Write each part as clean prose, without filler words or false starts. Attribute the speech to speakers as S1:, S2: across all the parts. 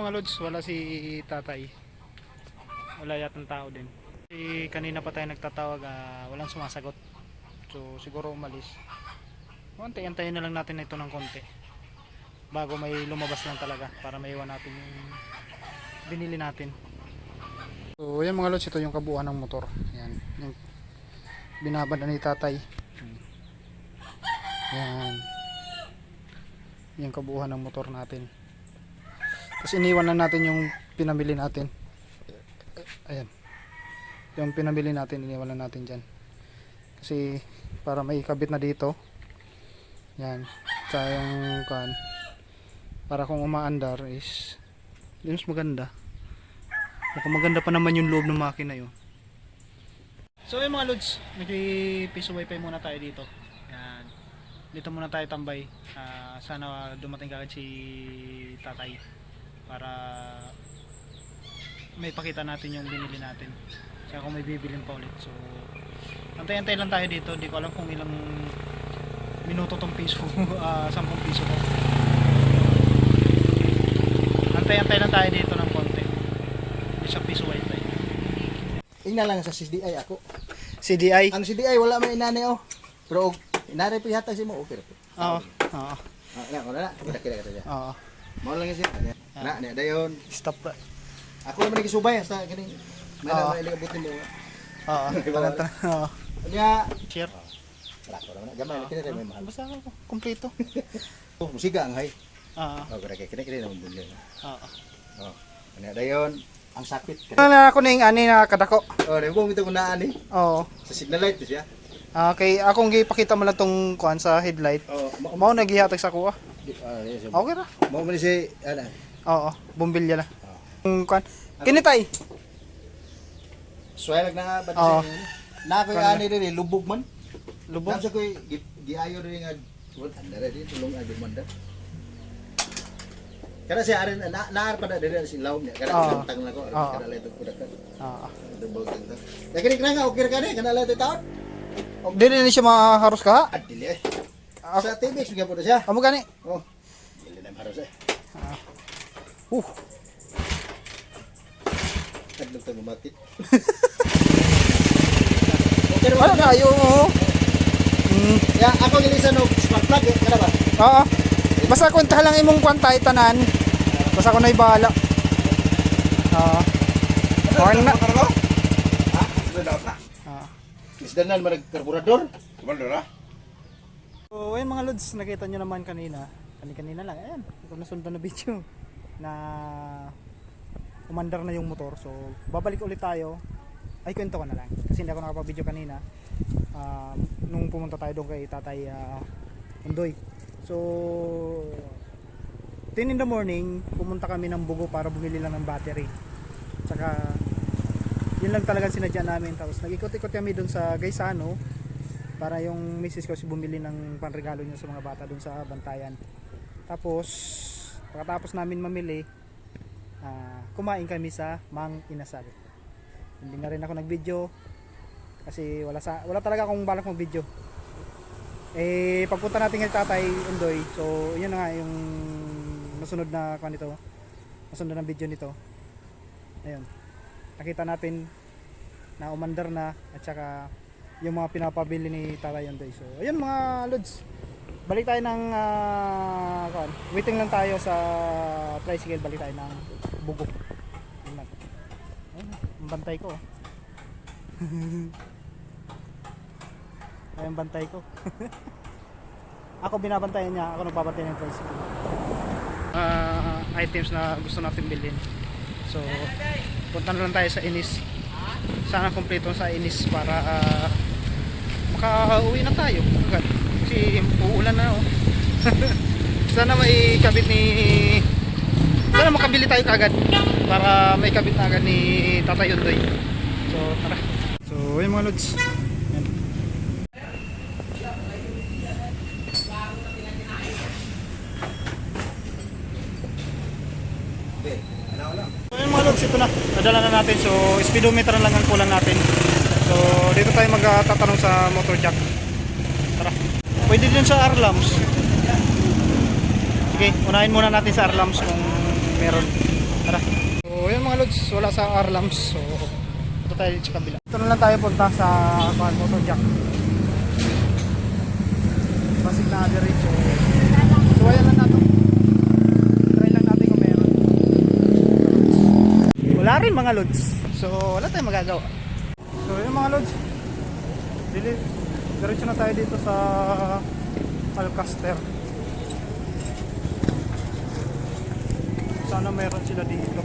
S1: mga lods, wala si tatay. Wala yatang tao din. Kanina pa tayo nagtatawag, walang sumasagot. So siguro umalis. Antay-antayin na lang natin ito ng konti bago may lumabas lang talaga para maiwan natin yung binili natin. So yan mga lods, ito yung kabuuan ng motor. Yan, yung binabad ni tatay. Yan, yung kabuuan ng motor natin. Tapos iniwan na natin yung pinamili natin. Ayan, yung pinamili natin iniwan na natin dyan kasi para may kabit na dito. Yan, sa yung kan para kung umaandar is mas maganda. Mukhang maganda pa naman yung loob ng makina yun. So yung mga lods, nag-piso wifi muna tayo dito. Yan, dito muna tayo tambay. Sana dumating kagad si tatay para may pakita natin yung binili natin. Kaya kung may bibilin pa ulit. So antay-antay lang tayo dito. Hindi ko alam kung ilang minuto tong piso. 10 piso ko. Antay-antay lang tayo dito ng konti. Isang piso wifi.
S2: Ina lang sa CDI ako.
S1: CDI?
S2: Ang CDI wala man inani oh. Pero inari pa yata si mo okay ra.
S1: Oo. Oo.
S2: Na ko na. Kita siya.
S1: Oo.
S2: Mao lang siya. Na dayon.
S1: Stop.
S2: Ako naman nagisubay hasta kini. May na ilabutin mo.
S1: Oo. Talanta. Oo.
S2: Nya
S1: Share.
S2: wala ko naman. Gamay kini may mahal.
S1: Basta ako kompleto.
S2: Oh, musika ang hay.
S1: Oo.
S2: Oh, kini naman bunyo.
S1: Oo.
S2: Oh. Nya dayon ang sakit.
S1: Ano ako ning ani na kadako.
S2: Oh, nabong ito kunaan ni.
S1: Oo.
S2: Sa signal light siya.
S1: Okay, akong gipakita mo lang tong kuan sa headlight.
S2: Oh,
S1: Mao nagihatag sa kuha.
S2: yes.
S1: Okay ra.
S2: Mo man si ana.
S1: Oo, bumbilya lang. Yung kuan. Kinitay.
S2: Swelg na ba
S1: Oo.
S2: siya? Na ko ani rin lubog man.
S1: Lubog.
S2: Nasa ko giayo rin nga wala andara din tulong agi manda. Kada siya arin naar pa na diri si laom niya. Kada tang na ko kada leto ko dakat.
S1: Oo.
S2: Dubog tang. Ya kini nga okay ka ni kana leto taon.
S1: Dili ni siya maharos ka.
S2: At dili. Sa TV sige po siya.
S1: Amo gani.
S2: Oh. Dili na maros eh. Tagdog ta bumati. Okay
S1: Ano
S2: ra.
S1: na ayo.
S2: Ya ako gilisan og spark plug kada ba?
S1: Oo. Basta kwentahan lang imong kwantay tanan. Basta ko na ibala. Oo. Okay na.
S2: Ha? Dapat na.
S1: Oo.
S2: Isdanan man nagkarburador. Kumandor ha?
S1: So, ayun mga lods, nakita nyo naman kanina. Kanina lang, ayan. Ito nasundan na video na umandar na yung motor. So, babalik ulit tayo. Ay, kwento ko na lang. Kasi hindi ako nakapag-video kanina. Nung pumunta tayo doon kay Tatay Undoy. So, 10 in the morning, pumunta kami ng Bugo para bumili lang ng battery. Tsaka, yun lang talaga sinadya namin. Tapos, nag-ikot-ikot kami doon sa Gaisano para yung misis ko si bumili ng panregalo niya sa mga bata doon sa Bantayan. Tapos, pagkatapos namin mamili, kumain kami sa Mang Inasal. Hindi na rin ako nag-video kasi wala talaga akong balak mag-video. Pagpunta natin kay Tatay Undoy, so yun na nga yung nasunod na kanito, nasunod na video nito. Ayun, nakita natin na umandar na at saka yung mga pinapabili ni Tatay Undoy. So ayun mga lods, balik tayo ng waiting lang tayo sa tricycle, balik tayo ng Bugo. Ayun, ang bantay ko. Ayun, bantay ko. Ako binabantayan niya, ako nagbabantay ng tricycle. Items na gusto natin bilhin. So, punta na lang tayo sa Inis. Sana kumpleto sa Inis para makauwi na tayo agad. Kasi uulan na oh. Sana may kabit sana makabili tayo kagad para may kabit na agad ni Tatay Undoy. So, tara. So, yun mga lods. Yan. So yun mga lods, ito na. Nadala na natin. So speedometer lang ang kulang natin. So dito tayo magtatanong sa motor jack. Tara. Pwede din sa Arlams. Sige, unahin muna natin sa Arlams kung meron. wala sa Arlams. So, ito tayo dito sa kabila. Ito na lang tayo punta sa motor jack. Basic na average. So, ayan lang nato. Try lang natin kung meron. Wala rin mga loads. So, wala tayong magagawa. So, yung mga loads. Diretso na tayo dito sa Alcaster. Sana meron sila dito.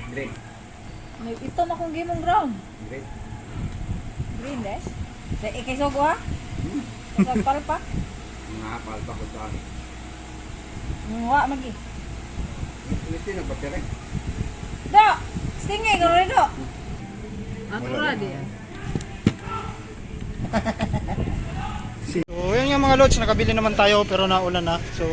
S2: Green.
S3: May ito na kong gimong ground.
S2: Green.
S3: Green des. Sa ikisog wa? Sa palpa?
S2: Mga palpa ko sa akin.
S3: Wa magi.
S2: Ito na battery.
S3: Do. Stingi ko rin do. Atura di.
S1: So, yun yung mga loads. Nakabili naman tayo pero naulan na. So,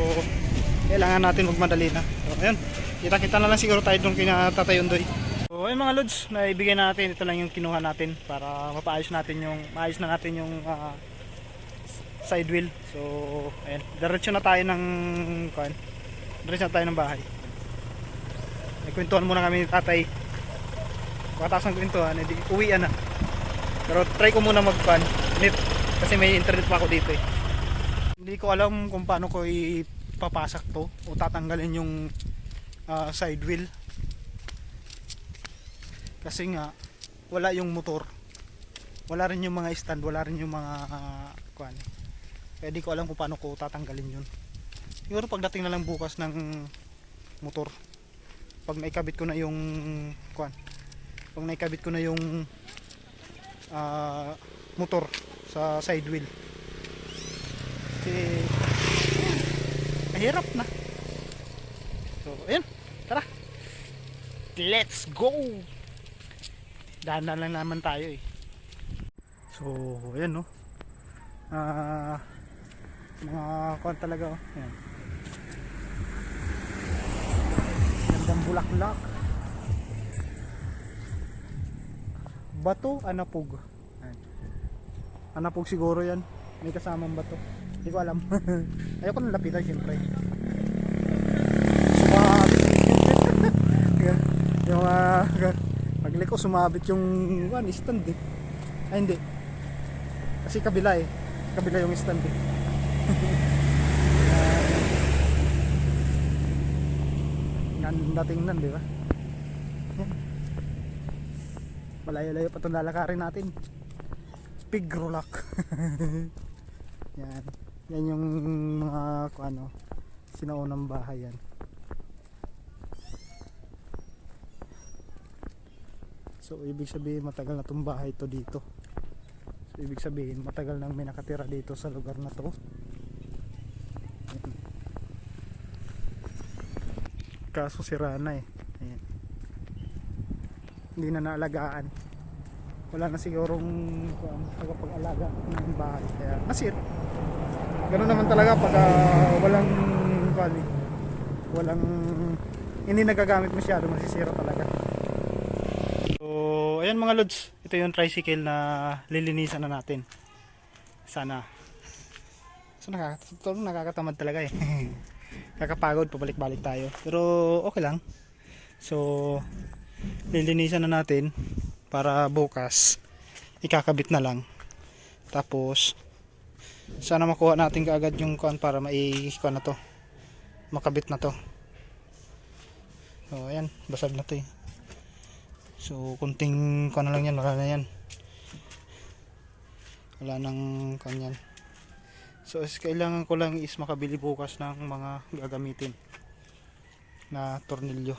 S1: kailangan natin magmadali na. So, ayun. Kita-kita na lang siguro tayo doon kina Tatay Undoy. So, ayun mga loads. Naibigay natin. Ito lang yung kinuha natin para mapaayos natin yung side wheel. So, ayun. Diretso na tayo ng diretso na tayo ng bahay. Nagkwentuhan muna kami ni Tatay. Pagkatapos ng kwentuhan, hindi uwian na. Pero try ko muna net kasi may internet pa ako dito eh. Hindi ko alam kung paano ko ipapasak to o tatanggalin yung side wheel. Kasi nga wala yung motor. Wala rin yung mga stand, wala rin yung mga kaya di ko alam kung paano ko tatanggalin yun. Siguro pagdating na lang bukas ng motor. Pag naikabit ko na yung motor sa side wheel. Kasi mahirap na. So, ayun. Tara. Let's go. Daan lang naman tayo eh. So, ayan no. Mga talaga oh. Ayan. Gandang bulaklak. Bato, Anapog. Ayan. Anapog siguro yan. May kasamang bato. Hindi ko alam. Ayoko nang lapitan siyempre. Sumabit. Yung pagliko sumabit yung stand eh. Ay hindi. Kasi kabila eh. Kabila yung stand eh. Ganda tingnan di ba? Malayo-layo pa itong lalakarin natin. Pigrolak. Yan. Yan yung mga sinaunang bahay yan. So ibig sabihin matagal na itong bahay to dito. So ibig sabihin matagal nang may nakatira dito sa lugar na to. Kaso sira na eh. Ayan. Hindi na naalagaan. Wala na sigurong pagpag-alaga ng bahay kaya nasir. Ganoon naman talaga pag walang hindi nagagamit masyado, masisira talaga. So ayan mga lods, ito yung tricycle na lilinisan na natin. Sana. So nakakatamad talaga eh. Kakapagod, pabalik-balik tayo. Pero okay lang. So lilinisan na natin para bukas ikakabit na lang. Tapos sana makuha natin kaagad yung para na to. Makabit na to. So ayan, basag na to eh. So kunting na lang yan, wala na yan. Wala nang kanyan. So kailangan ko lang is makabili bukas ng mga gagamitin na tornilyo.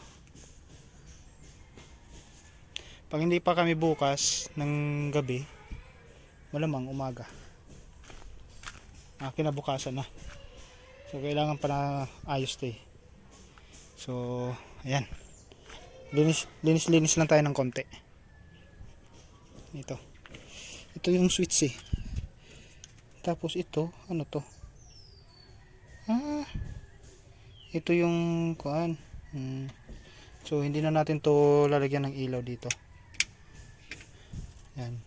S1: Pag hindi pa kami bukas ng gabi, malamang umaga. Kinabukasan na. So kailangan pa na ayos 'to eh. So ayan. Linis lang tayo ng konti. Ito yung switch eh. Tapos ito, ano to? Ah, ito yung kuan. So hindi na natin to lalagyan ng ilaw dito. Yan.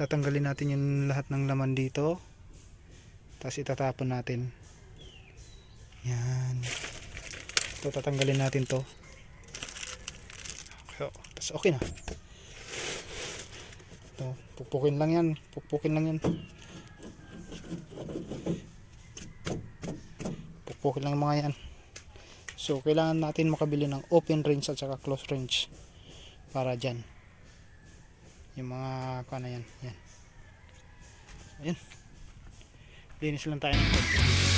S1: Tatanggalin natin yung lahat ng laman dito. Tapos itatapon natin. Yan. Ito tatanggalin natin to. So, tapos okay na. Ito, puppukin lang yan. Puppukin lang yan. Puppukin lang mga yan. So, kailangan natin makabili ng open range at saka close range para dyan. Yung mga kuha na yan. Yan. Ayan. Linis lang tayo ng konti.